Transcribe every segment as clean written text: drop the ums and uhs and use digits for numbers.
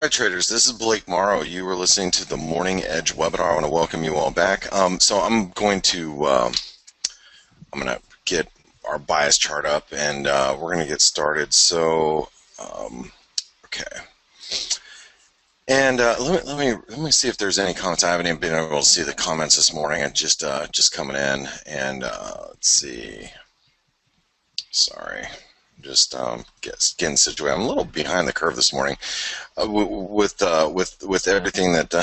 Hi traders, this is Blake Morrow. You were listening to the Morning Edge webinar. I want to welcome you all back. So I'm going to get our bias chart up, and we're going to get started. Okay, and let me see if there's any comments. I haven't even been able to see the comments this morning. I just coming in, and let's see. Sorry. Just getting situated. I'm a little behind the curve this morning with everything that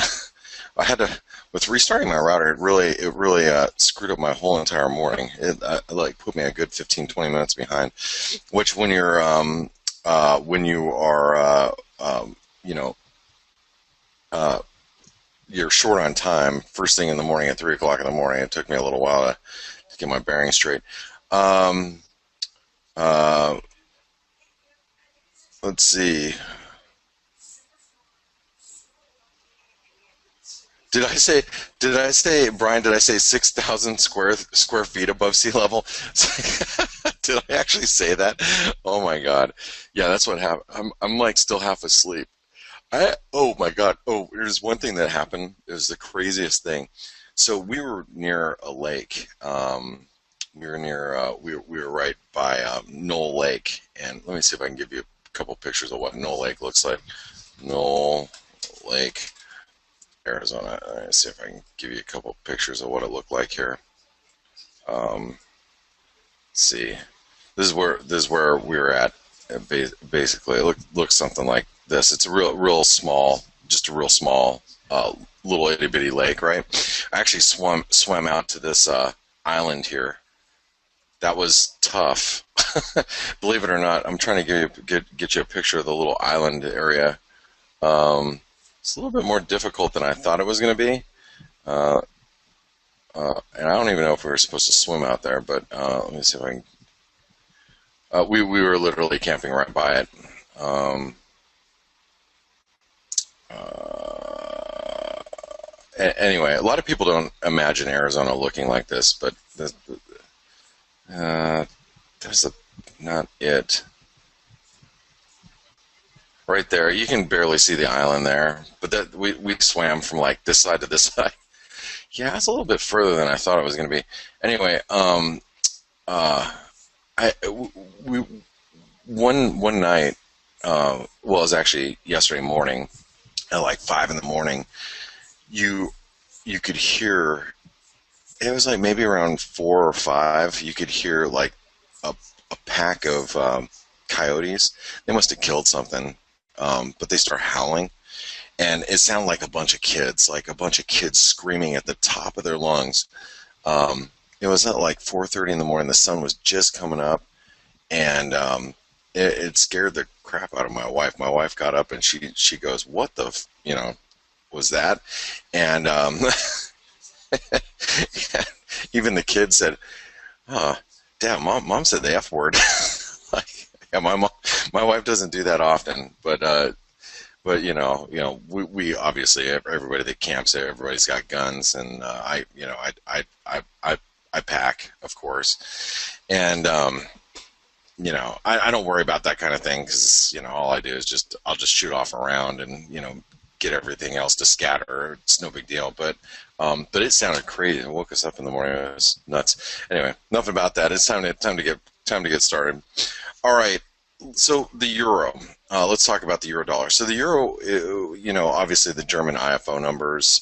I had to with restarting my router. It really screwed up my whole entire morning. It like put me a good 15-20 minutes behind, which when you are you know you're short on time first thing in the morning at 3 o'clock in the morning. It took me a little while to get my bearings straight. Um, uh, let's see. Brian, did I say 6,000 square feet above sea level? Did I actually say that? Oh my God. Yeah, that's what happened. I'm like still half asleep. Oh my God. Oh, there's one thing that happened. It was the craziest thing. So we were near a lake. We were right by Knoll Lake, and let me see if I can give you a couple pictures of what Knoll Lake looks like. Knoll Lake, Arizona. Let's see if I can give you a couple pictures of what it looked like here. Let's see, this is where we were at. Basically, it looks something like this. It's a real small, just a real small, little itty bitty lake, right? I actually swam out to this island here. That was tough. Believe it or not, I'm trying to get you a picture of the little island area. It's a little bit more difficult than I thought it was going to be. And I don't even know if we were supposed to swim out there, but let me see if I can. We were literally camping right by it. Anyway, a lot of people don't imagine Arizona looking like this, but that's not it. Right there, you can barely see the island there, but that we swam from like this side to this side. Yeah, it's a little bit further than I thought it was going to be. Anyway, I we one night, well, it was actually yesterday morning at like 5 in the morning. You could hear. It was like maybe around 4 or 5. You could hear like a pack of coyotes. They must have killed something, but they start howling. And it sounded like a bunch of kids screaming at the top of their lungs. It was at like 4:30 in the morning. The sun was just coming up, and it scared the crap out of my wife. My wife got up and she goes, "What the was that?" And even the kids said, "Oh, Dad, mom said the F word." Like, yeah, my wife doesn't do that often, but we obviously, everybody that camps there, everybody's got guns, and I pack, of course, and I don't worry about that kind of thing because all I do is I'll just shoot off around and get everything else to scatter. It's no big deal, but it sounded crazy. It woke us up in the morning. It was nuts. Anyway, enough about that. It's time to get started. All right. So the euro. Let's talk about the euro dollar. So the euro, obviously the German IFO numbers,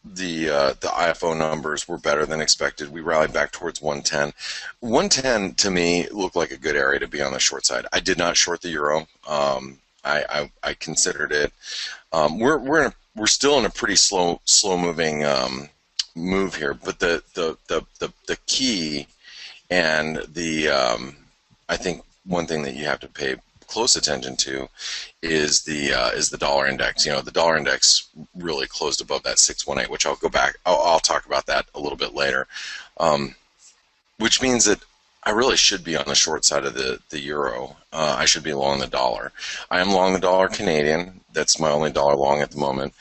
the IFO numbers were better than expected. We rallied back towards 110. 110 to me looked like a good area to be on the short side. I did not short the euro. I considered it. We're still in a pretty slow moving move here, but the key and I think one thing that you have to pay close attention to is the dollar index. The dollar index really closed above that 618, which I'll go back. I'll talk about that a little bit later, which means that I really should be on the short side of the euro. I should be long the dollar. I am long the dollar Canadian. That's my only dollar long at the moment.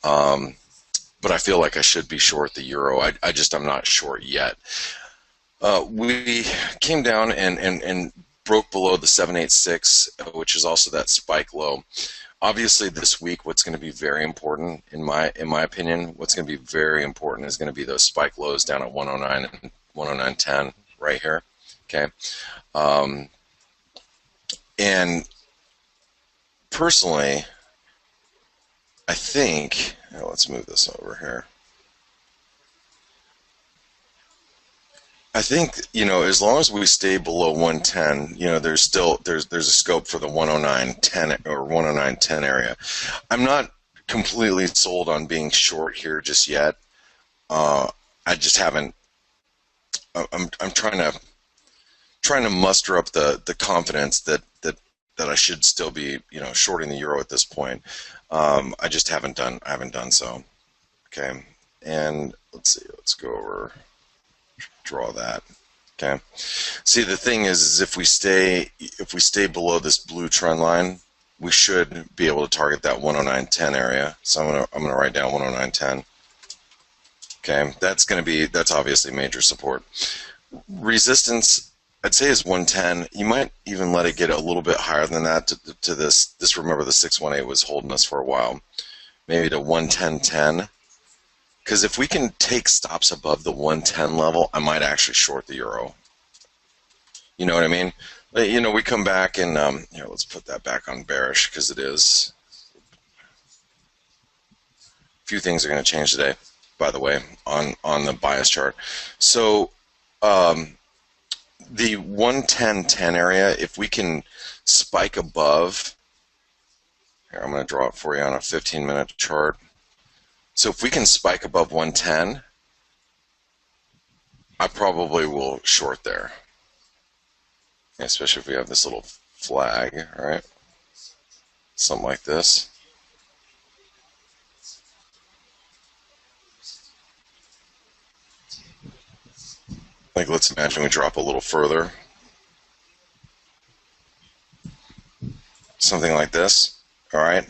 But I feel like I should be short the euro. I'm not short yet. We came down and broke below the 786, which is also that spike low. Obviously, this week, what's going to be very important, in my opinion, what's going to be very important is going to be those spike lows down at 109 and 109.10 right here. Okay, and personally, I think, let's move this over here. I think, as long as we stay below 110, there's still there's a scope for the 109.10 or 109.10 area. I'm not completely sold on being short here just yet. I just haven't. I'm trying to muster up the confidence that I should still be shorting the euro at this point. I just haven't done so. Okay, and let's see. Let's go over. Draw that. Okay. See, the thing is if we stay below this blue trend line, we should be able to target that 109.10 area. So I'm gonna write down 109.10. Okay, that's obviously major support. Resistance, I'd say, is 110. You might even let it get a little bit higher than that to this. Remember, the 618 was holding us for a while. Maybe to 110.10. Because if we can take stops above the 110 level, I might actually short the euro. You know what I mean? We come back and here, let's put that back on bearish because it is. A few things are going to change today, by the way, on the bias chart. So the 110.10 area, if we can spike above, here, I'm going to draw it for you on a 15-minute chart. So if we can spike above 110, I probably will short there, especially if we have this little flag, all right? Something like this. Like, let's imagine we drop a little further. Something like this, all right?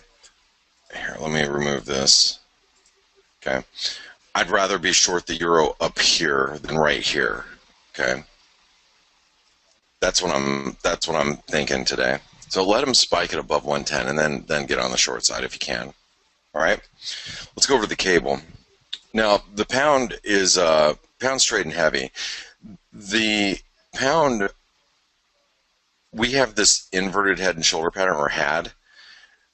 Here, let me remove this. Okay, I'd rather be short the euro up here than right here. Okay, that's what I'm thinking today. So let them spike it above 110, and then get on the short side if you can. All right, let's go over to the cable. Now the pound is pound's trading heavy. The pound, we have this inverted head and shoulder pattern, or had.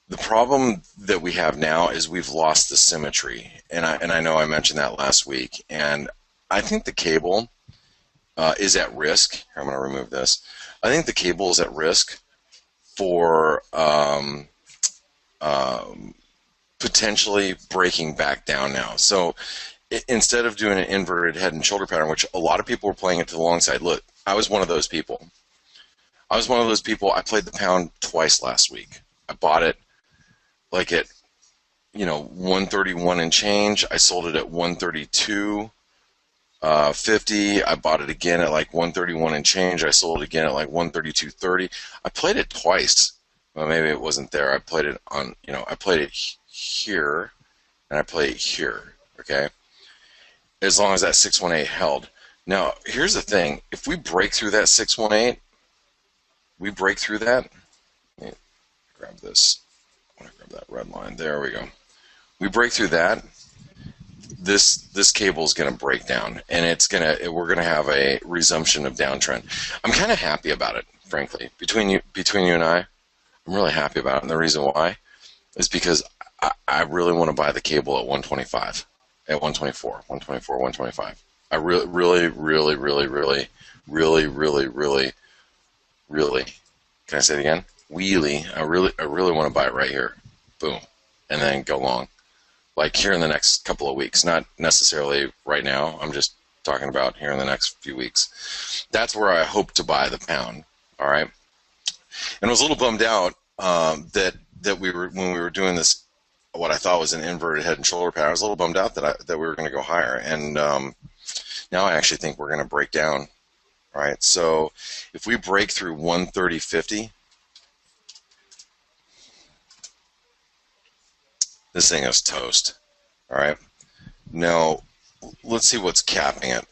The problem that we have now is we've lost the symmetry, and I know I mentioned that last week, and I think the cable is at risk. Here, I'm going to remove this. I think the cable is at risk for potentially breaking back down now. So instead of doing an inverted head and shoulder pattern, which a lot of people were playing it to the long side, look, I was one of those people. I played the pound twice last week. I bought it like at 131 and change. I sold it at 132.50. I bought it again at like 131 and change. I sold it again at like 132.30. I played it twice. Well, maybe it wasn't there. I played it on, I played it here and I played it here. Okay, as long as that 618 held. Now here's the thing: if we break through that 618, we break through that. Let me grab this. I want to grab that red line. There we go. We break through that. This cable is going to break down, and we're going to have a resumption of downtrend. I'm kind of happy about it, frankly. Between you and I, I'm really happy about it, and the reason why is because I really want to buy the cable at 125, at 124, 124, 125. I really, can I say it again? I really want to buy it right here. Boom. And then go long. Like here in the next couple of weeks. Not necessarily right now. I'm just talking about here in the next few weeks. That's where I hope to buy the pound. All right. And I was a little bummed out that when we were doing this, what I thought was an inverted head and shoulder pattern, I was a little bummed out that we were going to go higher. And now I actually think we're going to break down. All right. So if we break through 130.50, this thing is toast. All right. Now, let's see what's capping it.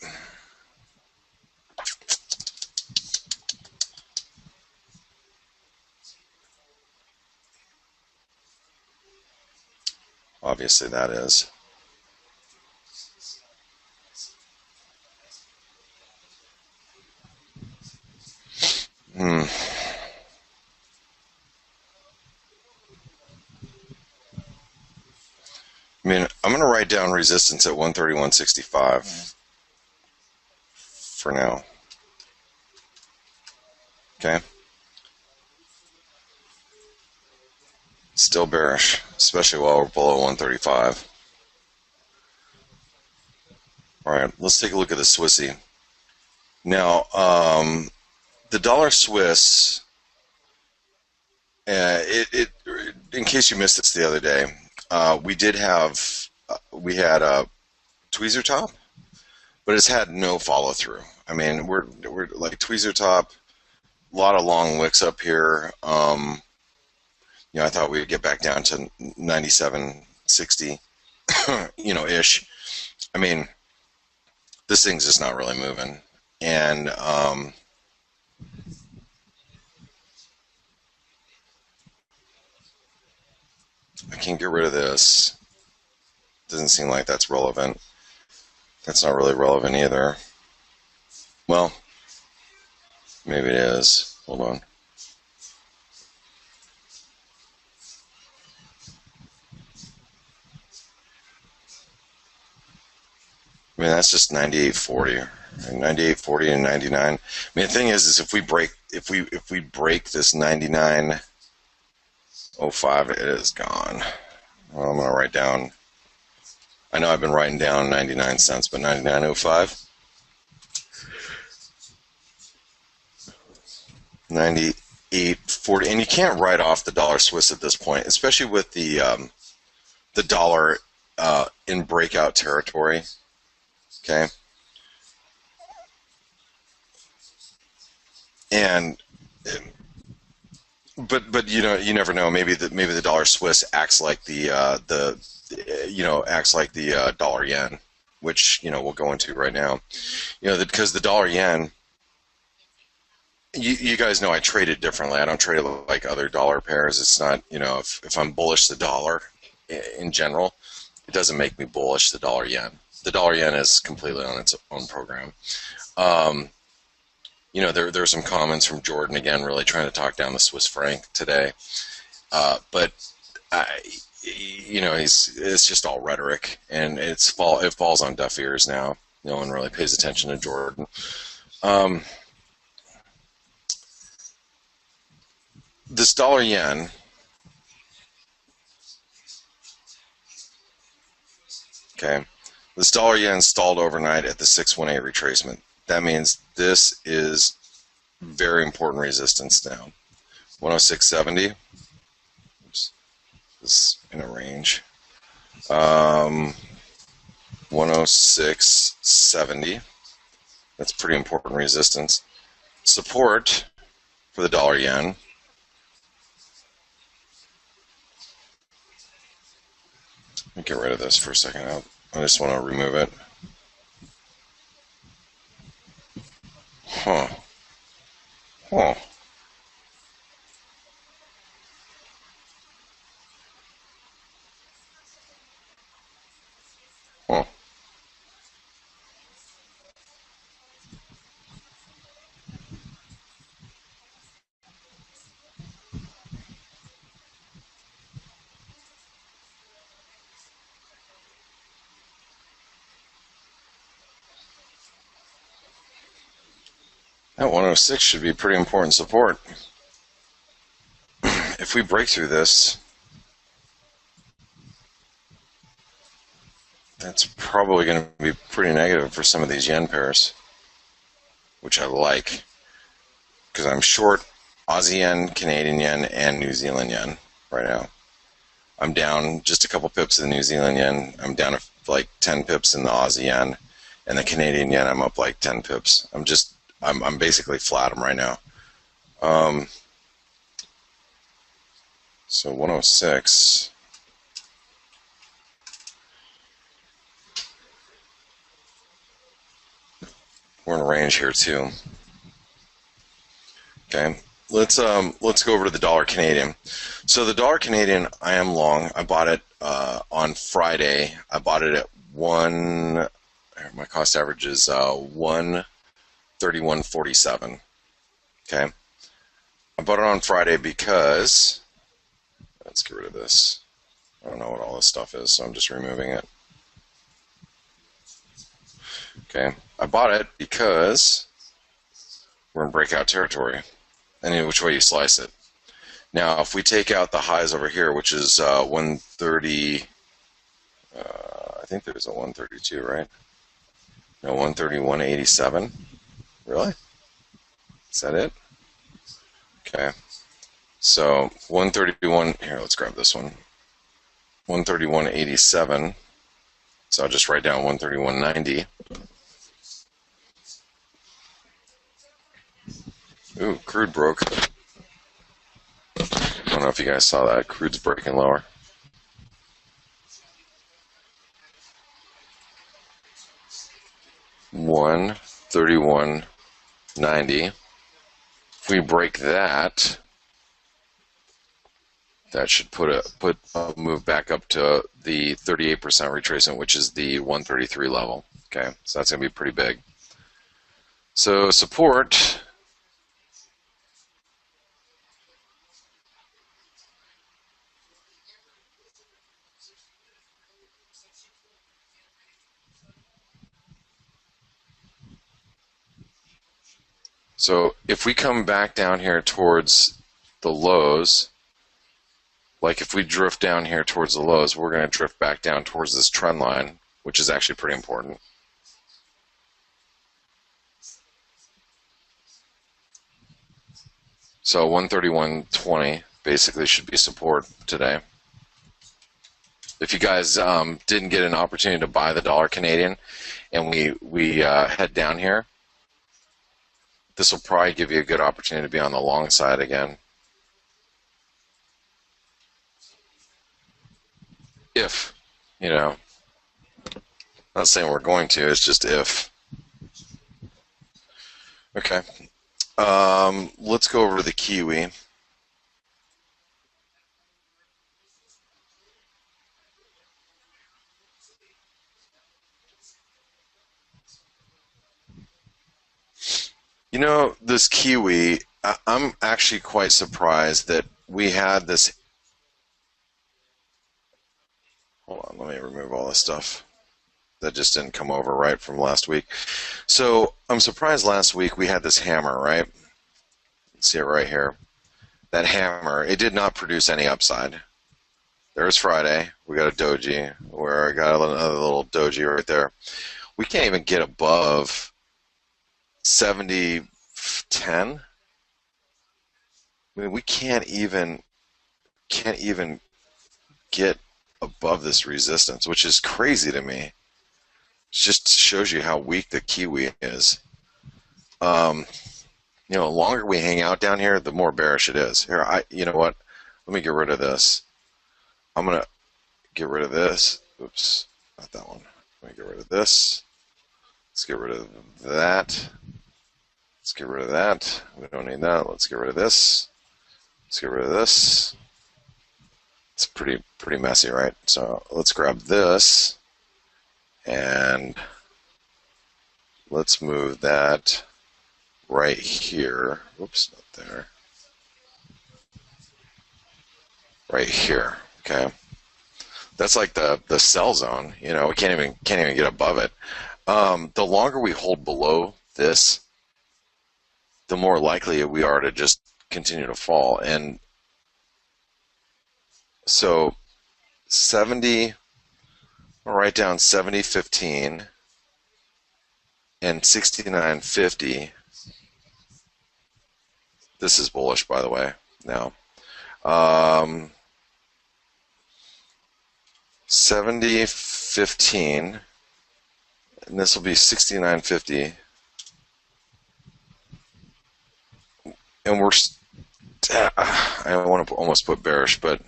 Obviously, that is. Hmm. I mean, I'm going to write down resistance at 131.65 for now. Okay. Still bearish, especially while we're below 135. All right, let's take a look at the Swissy. Now, the dollar Swiss, in case you missed this the other day, we had a tweezer top, but it's had no follow through. I mean, we're like tweezer top, a lot of long wicks up here. I thought we would get back down to 97.60, ish. I mean, this thing's just not really moving, and I can't get rid of this. Doesn't seem like that's relevant. That's not really relevant either. Well, maybe it is. Hold on. I mean, that's just 98.40, 98.40 and 99. I mean, the thing is if we break this 99.05, it is gone. Well, I'm gonna write down. I know I've been writing down 99 cents, but 99.05, 98.40, and you can't write off the dollar Swiss at this point, especially with the dollar in breakout territory. Okay, and but you never know. Maybe the dollar Swiss acts like the dollar yen, which we'll go into right now. Because the dollar yen, you guys know I trade it differently. I don't trade it like other dollar pairs. It's not if I'm bullish the dollar in general, it doesn't make me bullish the dollar yen. The dollar yen is completely on its own program. Um, there's some comments from Jordan again, really trying to talk down the Swiss franc today. But it's just all rhetoric, and it falls on deaf ears now. No one really pays attention to Jordan. Um, this dollar yen, okay, this dollar yen stalled overnight at the 618 retracement. That means this is very important resistance now. 106.70. Oops, this is in a range. 106.70. That's pretty important resistance. Support for the dollar yen. Let me get rid of this for a second. I just want to remove it. Huh. Huh. Huh. That 106 should be pretty important support. If we break through this, that's probably going to be pretty negative for some of these yen pairs, which I like, because I'm short Aussie yen, Canadian yen, and New Zealand yen right now. I'm down just a couple pips in the New Zealand yen. I'm down like 10 pips in the Aussie yen, and the Canadian yen I'm up like 10 pips. I'm basically flat right now. Um, so 106. We're in range here too. Okay. let's go over to the dollar Canadian. So the dollar Canadian, I am long. I bought it on Friday. I bought it at one. My cost average is 131.47. Okay, I bought it on Friday because let's get rid of this. I don't know what all this stuff is, so I'm just removing it. Okay, I bought it because we're in breakout territory, any which way you slice it. Now, if we take out the highs over here, which is 130, I think there's a 132, right? No, 131.87. Really? Is that it? Okay. So 131, here, let's grab this one. 131.87. So I'll just write down 131.90. Ooh, crude broke. I don't know if you guys saw that. Crude's breaking lower. $131.90. If we break that, that should put a move back up to the 38% retracement, which is the 133 level. Okay, so that's going to be pretty big. So support. So if we come back down here towards the lows, like if we drift down here towards the lows, we're going to drift back down towards this trend line, which is actually pretty important. So 131.20 basically should be support today. If you guys didn't get an opportunity to buy the dollar Canadian and we head down here, this will probably give you a good opportunity to be on the long side again. If, you know, not saying we're going to, it's just if. Okay. Let's go over to the Kiwi. You know, this Kiwi, I'm actually quite surprised that we had this. Hold on, let me remove all this stuff. That just didn't come over right from last week. So I'm surprised last week we had this hammer, right? See it right here. That hammer, it did not produce any upside. There's Friday. We got a doji, where I got another little doji right there. We can't even get above 70.10. I mean, we can't even get above this resistance, which is crazy to me. It just shows you how weak the Kiwi is. You know, the longer we hang out down here, the more bearish it is. Here, you know what? Let me get rid of this. I'm gonna get rid of this. Oops, not that one. Let me get rid of this. Let's get rid of that. Let's get rid of that. We don't need that. Let's get rid of this. Let's get rid of this. It's pretty messy, right? So let's grab this and let's move that right here. Oops, not there. Right here. Okay. That's like the sell zone. You know, we can't even get above it. The longer we hold below this, the more likely we are to just continue to fall. And so 70, I'll write down 70.15 and 69.50. This is bullish, by the way. Now, 70.15, and this will be 69.50. And we're, I want to almost put bearish, but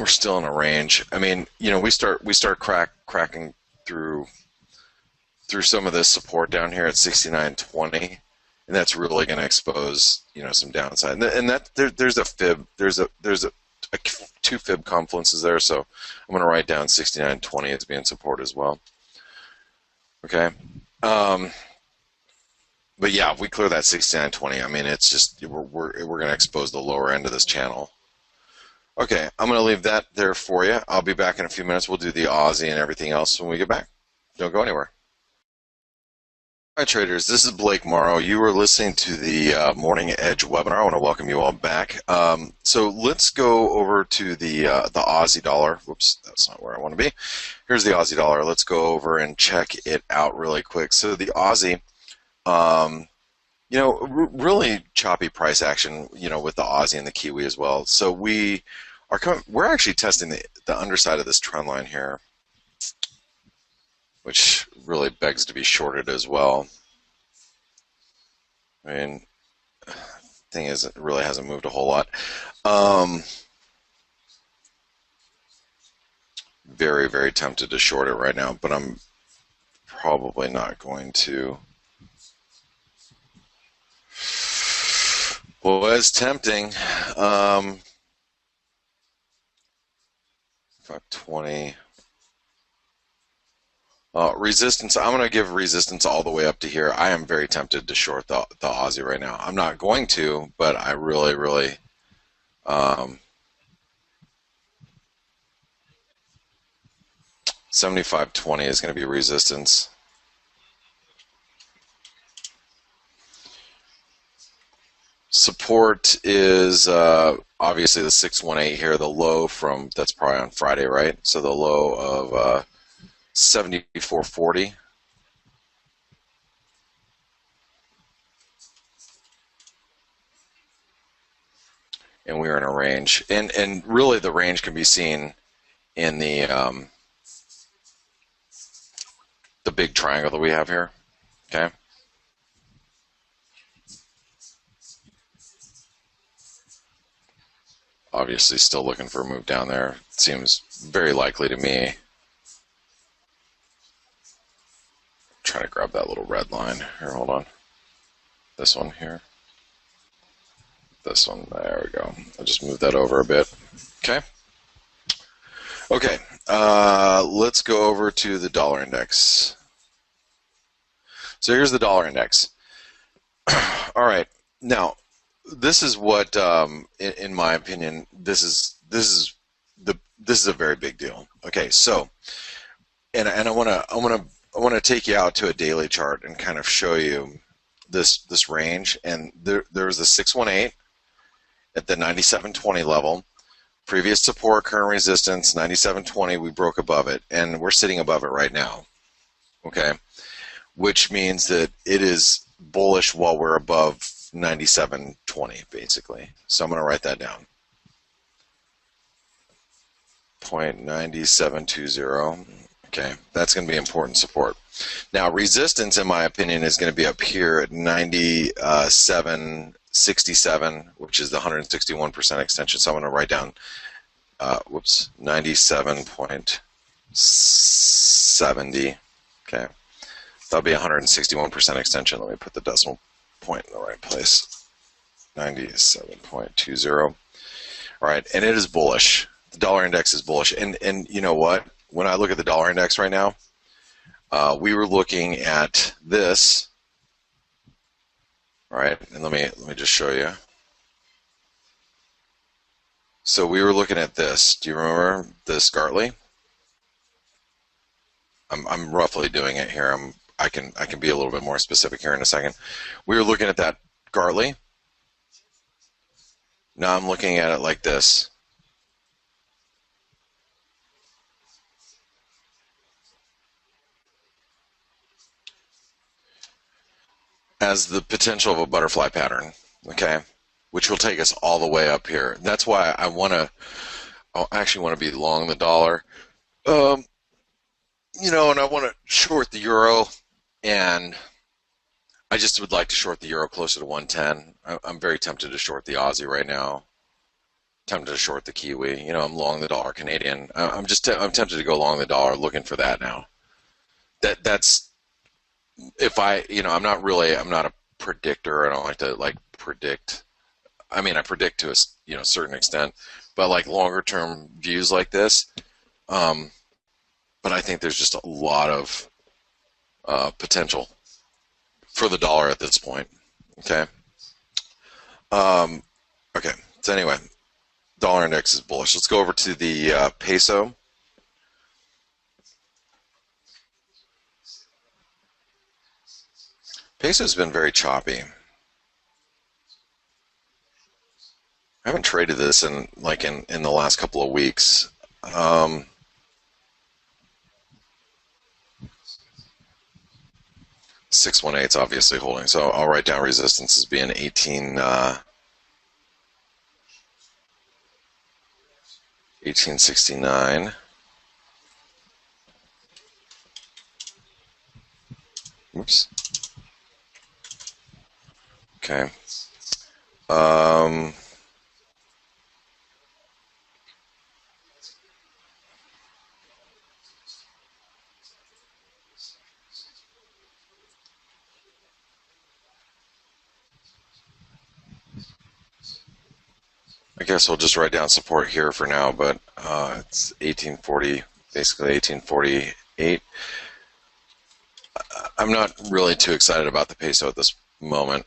we're still in a range. I mean, you know, we start cracking through some of this support down here at 69.20, and that's really going to expose, you know, some downside. And that there's a fib, there's a two fib confluences there, so I'm going to write down 69.20 as being support as well. Okay. But yeah, if we clear that 69.20, I mean, it's just we're going to expose the lower end of this channel. Okay, I'm going to leave that there for you. I'll be back in a few minutes. We'll do the Aussie and everything else when we get back. Don't go anywhere. Hi traders, this is Blake Morrow. You are listening to the Morning Edge webinar. I want to welcome you all back. So let's go over to the Aussie dollar. Whoops, that's not where I want to be. Here's the Aussie dollar. Let's go over and check it out really quick. So the Aussie, you know, really choppy price action, you know, with the Aussie and the Kiwi as well. So we're actually testing the underside of this trend line here, which really begs to be shorted as well. I mean, thing is, it really hasn't moved a whole lot. Very, very tempted to short it right now, but I'm probably not going to. Well, it's tempting. 520. Resistance, I'm going to give resistance all the way up to here. I am very tempted to short the Aussie right now. I'm not going to, but I really, 75.20 is going to be resistance. Support is obviously the 618 here, the low from, that's probably on Friday, right? So the low of 74.40. And we're in a range. And really the range can be seen in the big triangle that we have here, okay? Obviously still looking for a move down there. It seems very likely to me. Try to grab that little red line here. Hold on. This one here. This one. There we go. I'll just move that over a bit. Okay. Okay. Let's go over to the dollar index. So here's the dollar index. All right. Now, this is what, in my opinion, this is a very big deal. Okay. So, and I want to take you out to a daily chart and kind of show you this range. And there's the 618 at the 97.20 level. Previous support, current resistance, 97.20. We broke above it, and we're sitting above it right now. Okay, which means that it is bullish while we're above 97.20, basically. So I'm going to write that down. 0.9720. Okay, that's going to be important support. Now, resistance, in my opinion, is going to be up here at 97.67, which is the 161% extension. So I'm going to write down, 97.70. Okay, that'll be 161% extension. Let me put the decimal point in the right place. 97.20. All right, and it is bullish. The dollar index is bullish, and you know what? When I look at the dollar index right now, we were looking at this. All right, and let me just show you. So we were looking at this. Do you remember this Gartley? I'm roughly doing it here. I can be a little bit more specific here in a second. We were looking at that Gartley. Now I'm looking at it like this. As the potential of a butterfly pattern, okay, which will take us all the way up here. That's why I actually want to be long the dollar, you know, and I want to short the euro, and I just would like to short the euro closer to 110. I'm very tempted to short the Aussie right now. tempted to short the Kiwi. You know, I'm long the dollar Canadian. I'm tempted to go long the dollar, looking for that now. That's if I, I'm not a predictor. I don't like to like predict. I mean, I predict to a certain extent, but like longer term views like this. Um, but I think there's just a lot of potential for the dollar at this point. Okay. Um, okay. So anyway, dollar index is bullish. Let's go over to the peso. Peso's been very choppy. I haven't traded this in the last couple of weeks. Um, 618 is obviously holding, so I'll write down resistance as being 1869. Oops. Okay. Um, I guess we'll just write down support here for now, but it's 1840, basically 1848. I'm not really too excited about the peso at this moment.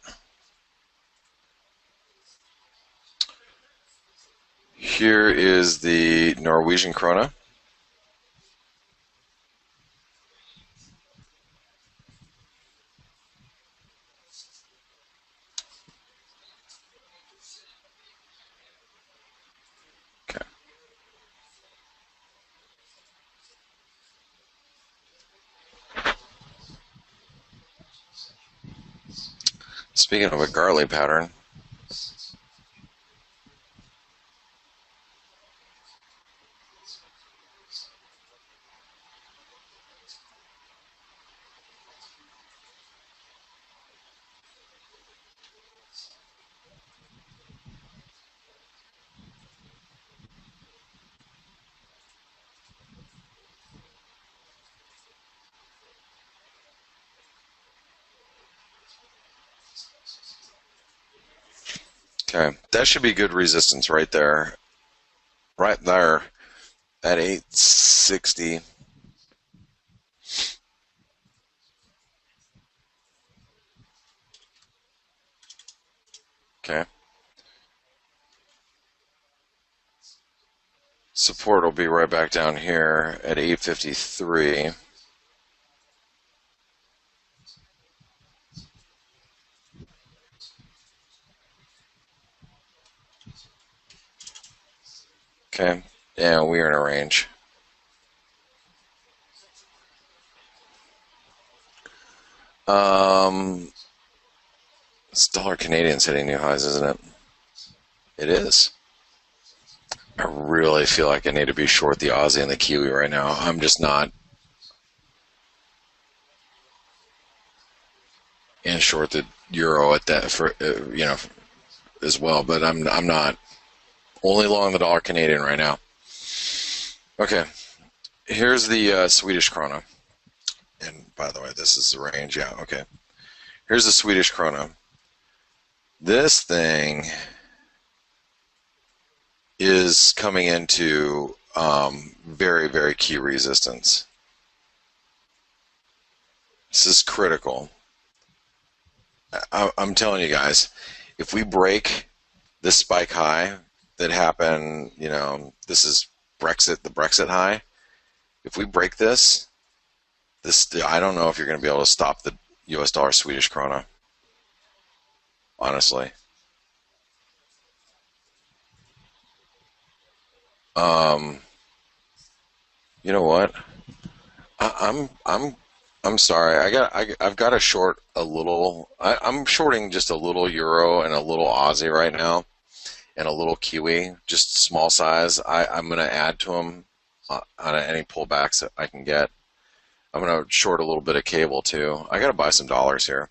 Here is the Norwegian krona. Okay. Speaking of a Gartley pattern, okay, that should be good resistance right there. Right there at 860. Okay. Support will be right back down here at 853. Okay. Yeah, we are in a range. It's dollar Canadian's hitting new highs, isn't it? It is. I really feel like I need to be short the Aussie and the Kiwi right now. I'm just not. And short the euro at that for as well, but I'm not. Only long the dollar Canadian right now. Okay, here's the Swedish krona. And by the way, this is the range. Yeah, okay. Here's the Swedish krona. This thing is coming into very, very key resistance. This is critical. I'm telling you guys, if we break this spike high that happened, this is Brexit, the Brexit high. If we break this, I don't know if you're going to be able to stop the U.S. dollar Swedish krona. Honestly, you know what? I'm sorry. I've got to short a little. I'm shorting just a little euro and a little Aussie right now, and a little Kiwi, just small size. I'm going to add to them on any pullbacks that I can get. I'm going to short a little bit of cable too. I got to buy some dollars here.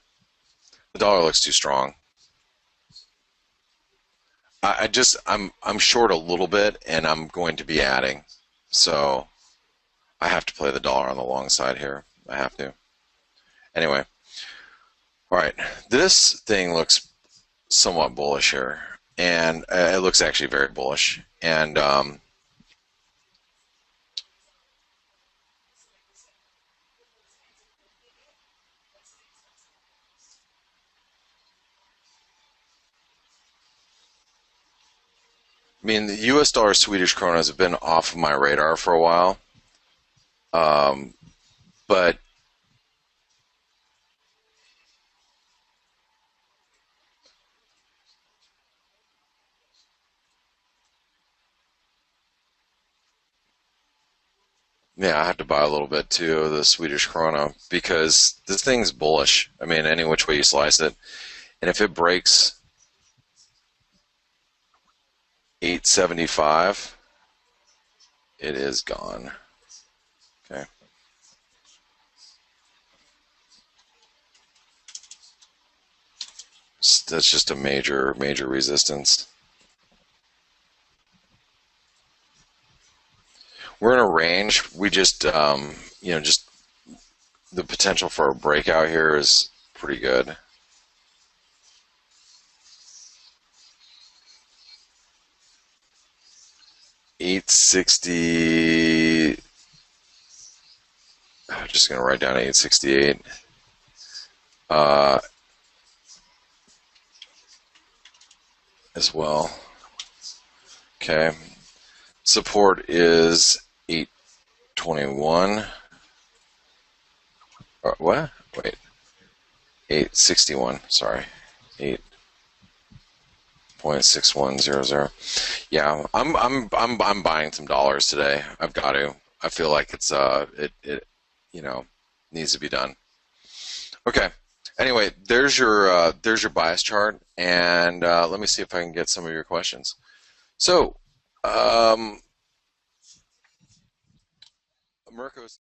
The dollar looks too strong. I'm short a little bit, and I'm going to be adding, so I have to play the dollar on the long side here. I have to. Anyway, all right. This thing looks somewhat bullish here, and it looks actually very bullish. And I mean, the U.S. dollar Swedish kronas have been off of my radar for a while, um, but yeah, I have to buy a little bit too of the Swedish krona because this thing's bullish. I mean, any which way you slice it, and if it breaks 875, it is gone. Okay, that's just a major resistance. We're in a range. We just just the potential for a breakout here is pretty good. 860. I'm just gonna write down 868. Uh, as well. Okay. Support is 821. What? Wait. 861. Sorry. 8.6100. Yeah, I'm buying some dollars today. I've got to. I feel like it you know needs to be done. Okay. Anyway, there's your bias chart, and let me see if I can get some of your questions. So, um, Mirko's